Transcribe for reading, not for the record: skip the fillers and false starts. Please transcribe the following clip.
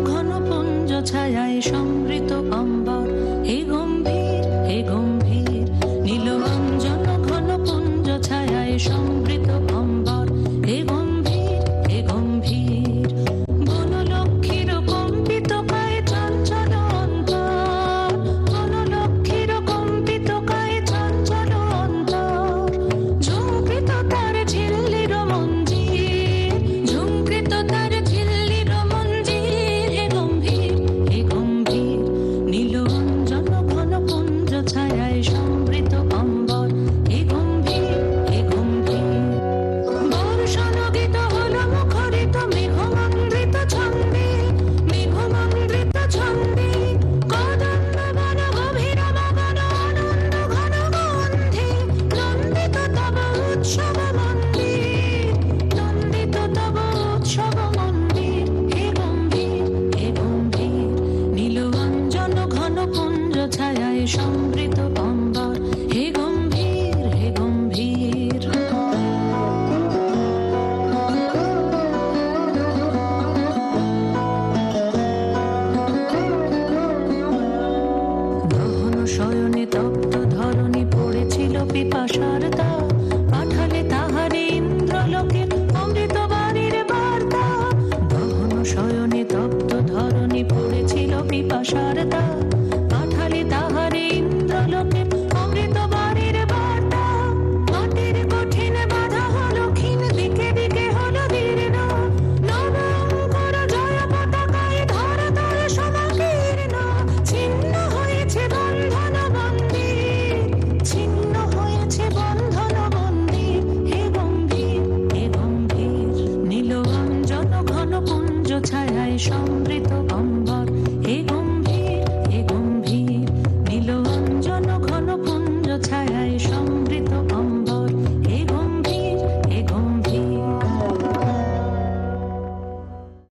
ঘন পুঞ্জ ছায়ায় সমৃত অম্বর, হে গম্ভীর হে গম্ভীর। নীল অঞ্জন ঘন পুঞ্জ ছায়ায় সমৃত অম্বর, হে গম্ভীর হে গম্ভীর। বনলক্ষ্মীর কম্পিত কায় চঞ্চল অন্তর, বনলক্ষ্মীর কম্পিত কায় চঞ্চল অন্তর। ঝুঁকৃত তার ঝিল্লির মঞ্জির, ঝুঁকৃত তার ঝিল্লির মঞ্জির, হে গম্ভীর হে গম্ভীর। নীল অঞ্জন ঘন পুঞ্জ ছায়ায় সমৃত অম্বর, হে গম্ভীর হে গম্ভীর। বর্ষণগীত হলো মুখরিত মেঘমন্দ্রিত ছন্দে, মেঘমন্দ্রিত ছন্দে। কদম্ব বন গভীর মগন আনন্দ ঘন গন্ধে, নন্দিত তব উৎসব মন্দির, নন্দিত তব উৎসব মন্দির, হে গম্ভীর হে গম্ভীর। নীল অঞ্জন ঘন পুঞ্জ ছায়ায় সমৃত অম্বর, হে গম্ভীর হে গম্ভীর। গহন শয়নে তপ্ত ধরণী পড়েছিল পিপাসার দাগ, পাঠালে তাহারে ইন্দ্রলোকের অমৃত বাণীর বার্তা। গহন শয়নে তপ্ত ধরণী পড়েছিল পিপাসার দাগ, পাঠালে তাহারে ইন্দ্রলোকের অমৃত বাণীর বার্তা। মাটির কঠিন বাধা হলো ক্ষীণ, দিকে দিকে হলো দীর্ণ, নব অঙ্কুর জয় পতাকায় ধরাতল সমাকীর্ণ। ছিন্ন হয়েছে বন্ধন মন্দির, ছিন্ন হয়েছে বন্ধন মন্দির, হে গম্ভীর হে গম্ভীর। নীল অঞ্জন ঘন পুঞ্জ ছায়ায় সমৃত